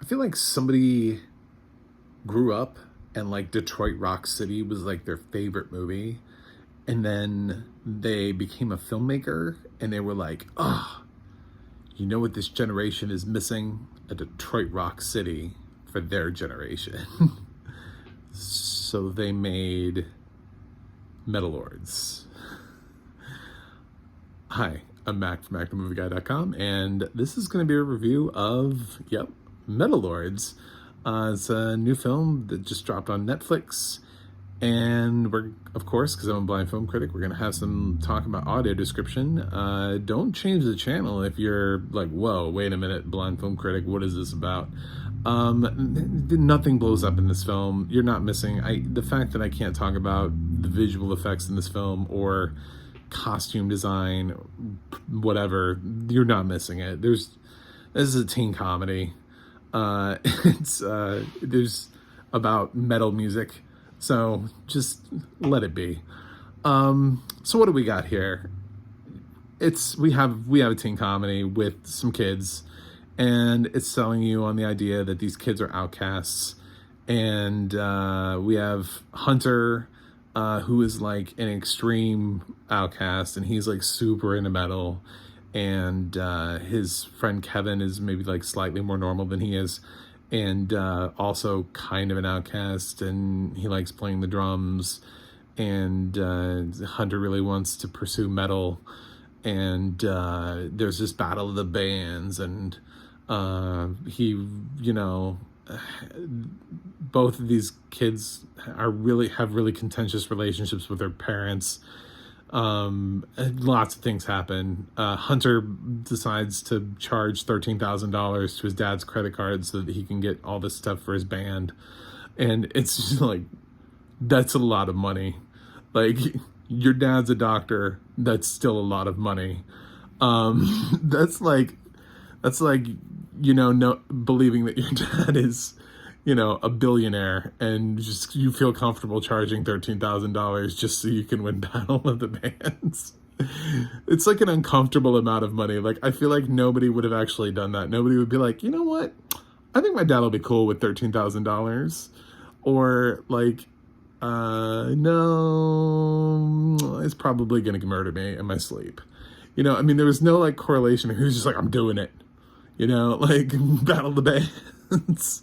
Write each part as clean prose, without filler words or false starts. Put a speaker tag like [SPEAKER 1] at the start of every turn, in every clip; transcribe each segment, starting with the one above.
[SPEAKER 1] feel like somebody grew up and like Detroit Rock City was like their favorite movie. And then they became a filmmaker and they were like, oh, you know what this generation is missing? A Detroit Rock City for their generation. So they made Metal Lords. Hi, I'm Mac from Movieguy.com, and this is going to be a review of, Metal Lords. It's a new film that just dropped on Netflix, and we're, of course, because I'm a blind film critic, we're going to have some talk about audio description. Don't change the channel if you're like, whoa, wait a minute, blind film critic, what is this about? Nothing blows up in this film. You're not missing. The fact that I can't talk about the visual effects in this film or costume design, whatever, you're not missing it. This is a teen comedy. There's about metal music, so just let it be. So what do we got here? We have a teen comedy with some kids, and it's selling you on the idea that these kids are outcasts. And we have Hunter, who is like an extreme outcast, and he's like super into metal. And his friend Kevin is maybe like slightly more normal than he is, and also kind of an outcast, and he likes playing the drums. And Hunter really wants to pursue metal, and there's this battle of the bands, and both of these kids have really contentious relationships with their parents. Lots of things happen. Hunter decides to charge $13,000 to his dad's credit card so that he can get all this stuff for his band. And it's just like, that's a lot of money. Like, your dad's a doctor, that's still a lot of money. That's like, believing that your dad is, a billionaire, and just you feel comfortable charging $13,000 just so you can win Battle of the Bands. It's like an uncomfortable amount of money. Like, I feel like nobody would have actually done that. Nobody would be like, you know what? I think my dad will be cool with $13,000. Or like, no, it's probably going to murder me in my sleep. There was no like correlation. He was just like, I'm doing it. Like Battle of the Bands.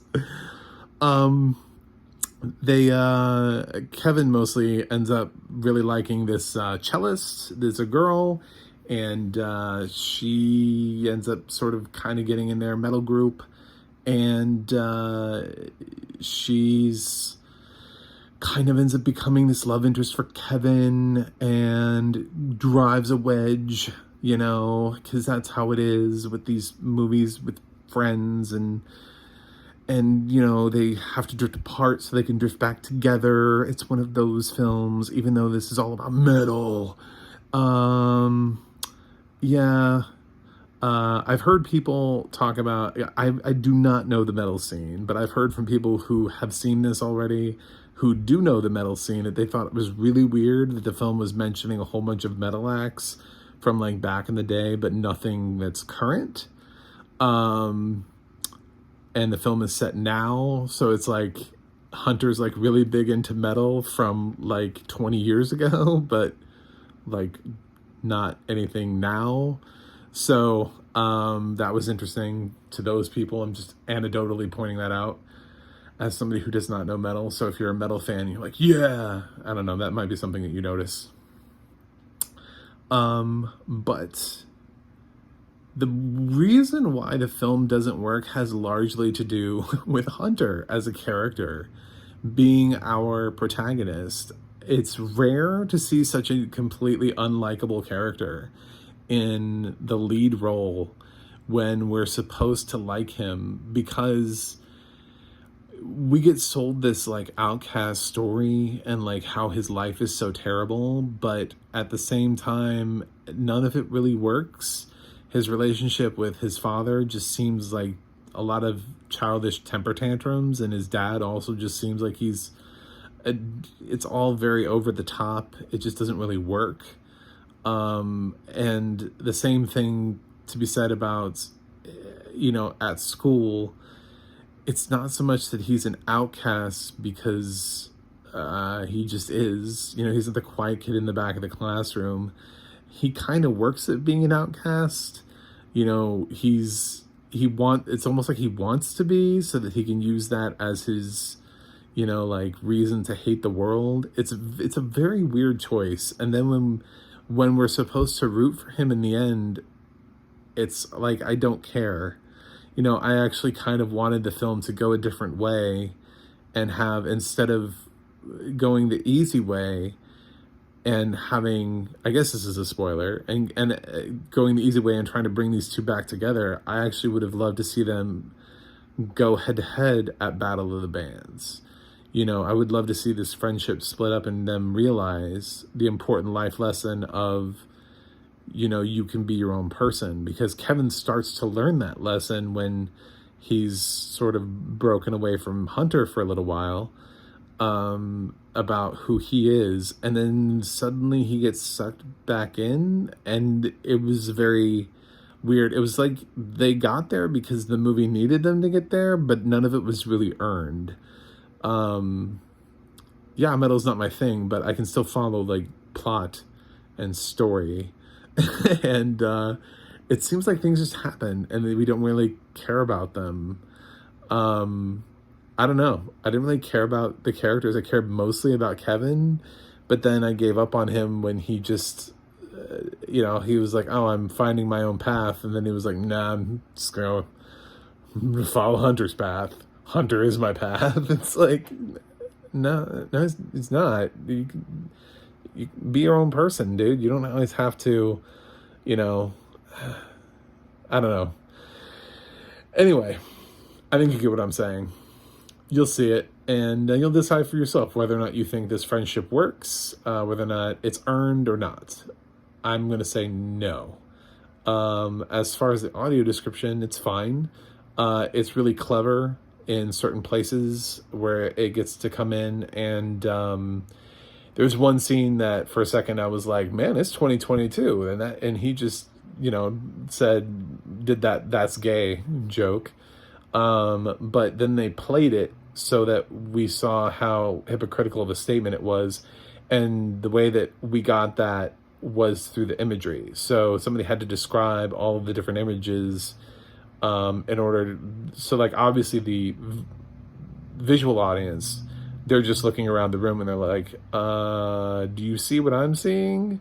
[SPEAKER 1] Kevin mostly ends up really liking this cellist. There's a girl, and she ends up sort of kind of getting in their metal group, and she's kind of ends up becoming this love interest for Kevin, and drives a wedge, because that's how it is with these movies with friends, and they have to drift apart so they can drift back together. It's one of those films, even though this is all about metal. I've heard people talk about, I do not know the metal scene, but I've heard from people who have seen this already, who do know the metal scene, that they thought it was really weird that the film was mentioning a whole bunch of metal acts from like back in the day, but nothing that's current. And the film is set now, so it's like Hunter's like really big into metal from like 20 years ago, but like not anything now. So that was interesting to those people. I'm just anecdotally pointing that out as somebody who does not know metal. So if you're a metal fan, you're like, yeah, I don't know, that might be something that you notice. But the reason why the film doesn't work has largely to do with Hunter as a character being our protagonist. It's rare to see such a completely unlikable character in the lead role when we're supposed to like him, because we get sold this like outcast story and like how his life is so terrible, but at the same time, none of it really works. His relationship with his father just seems like a lot of childish temper tantrums, and his dad also just seems like it's all very over the top. It just doesn't really work. And the same thing to be said about, at school. it's not so much that he's an outcast because he just is. You know, he's not the quiet kid in the back of the classroom. He kind of works at being an outcast. You know, it's almost like he wants to be so that he can use that as his, you know, like reason to hate the world. It's a very weird choice. And then when we're supposed to root for him in the end, it's like, I don't care. You know, I actually kind of wanted the film to go a different way and have, instead of going the easy way and having, I guess this is a spoiler, and going the easy way and trying to bring these two back together, I actually would have loved to see them go head to head at Battle of the Bands. You know, I would love to see this friendship split up and them realize the important life lesson of, you know, you can be your own person, because Kevin starts to learn that lesson when he's sort of broken away from Hunter for a little while, about who he is, and then suddenly he gets sucked back in, and it was very weird. It was like they got there because the movie needed them to get there, but none of it was really earned. Yeah, metal's not my thing, but I can still follow like plot and story. And it seems like things just happen and we don't really care about them. I don't know. I didn't really care about the characters. I cared mostly about Kevin, but then I gave up on him when he just, you know, he was like, oh, I'm finding my own path. And then he was like, nah, I'm just going to follow Hunter's path. Hunter is my path. It's like, no, it's not. You be your own person, dude. You don't always have to, you know, I don't know. Anyway, I think you get what I'm saying. You'll see it, and you'll decide for yourself whether or not you think this friendship works, whether or not it's earned or not. I'm going to say no. As far as the audio description, it's fine. It's really clever in certain places where it gets to come in, and there's one scene that for a second I was like, man, it's 2022, and he just, you know, did that's gay joke. But then they played it so that we saw how hypocritical of a statement it was. And the way that we got that was through the imagery. So somebody had to describe all of the different images, in order so like, obviously the visual audience, they're just looking around the room and they're like, do you see what I'm seeing?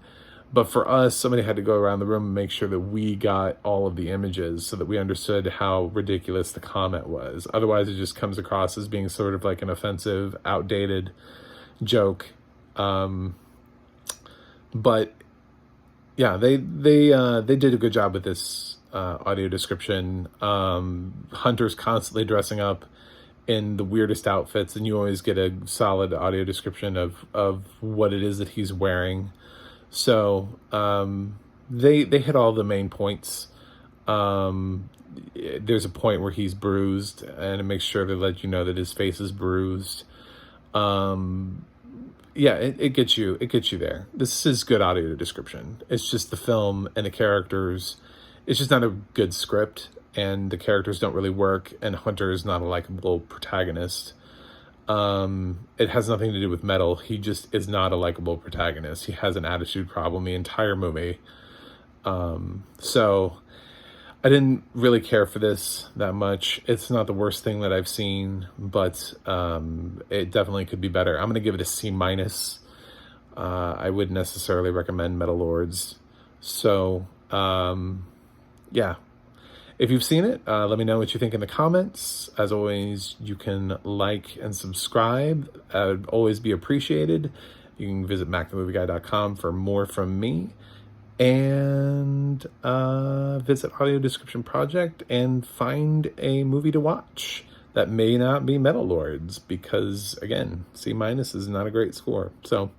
[SPEAKER 1] But for us, somebody had to go around the room and make sure that we got all of the images so that we understood how ridiculous the comment was. Otherwise, it just comes across as being sort of like an offensive, outdated joke. But yeah, they did a good job with this audio description. Hunter's constantly dressing up in the weirdest outfits, and you always get a solid audio description of what it is that he's wearing. So they hit all the main points. There's a point where he's bruised, and it makes sure to let you know that his face is bruised. Yeah, it gets you there. This is good audio description. It's just the film and the characters. It's just not a good script, and the characters don't really work, and Hunter is not a likable protagonist. It has nothing to do with metal. He just is not a likable protagonist. He has an attitude problem the entire movie. So I didn't really care for this that much. It's not the worst thing that I've seen, but it definitely could be better. I'm going to give it a C-. I wouldn't necessarily recommend Metal Lords. So, yeah. If you've seen it, let me know what you think in the comments. As always, you can like and subscribe. That would always be appreciated. You can visit MacTheMovieGuy.com for more from me. And visit Audio Description Project and find a movie to watch that may not be Metal Lords. Because, again, C- is not a great score. So,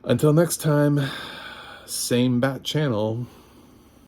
[SPEAKER 1] until next time, same bat channel.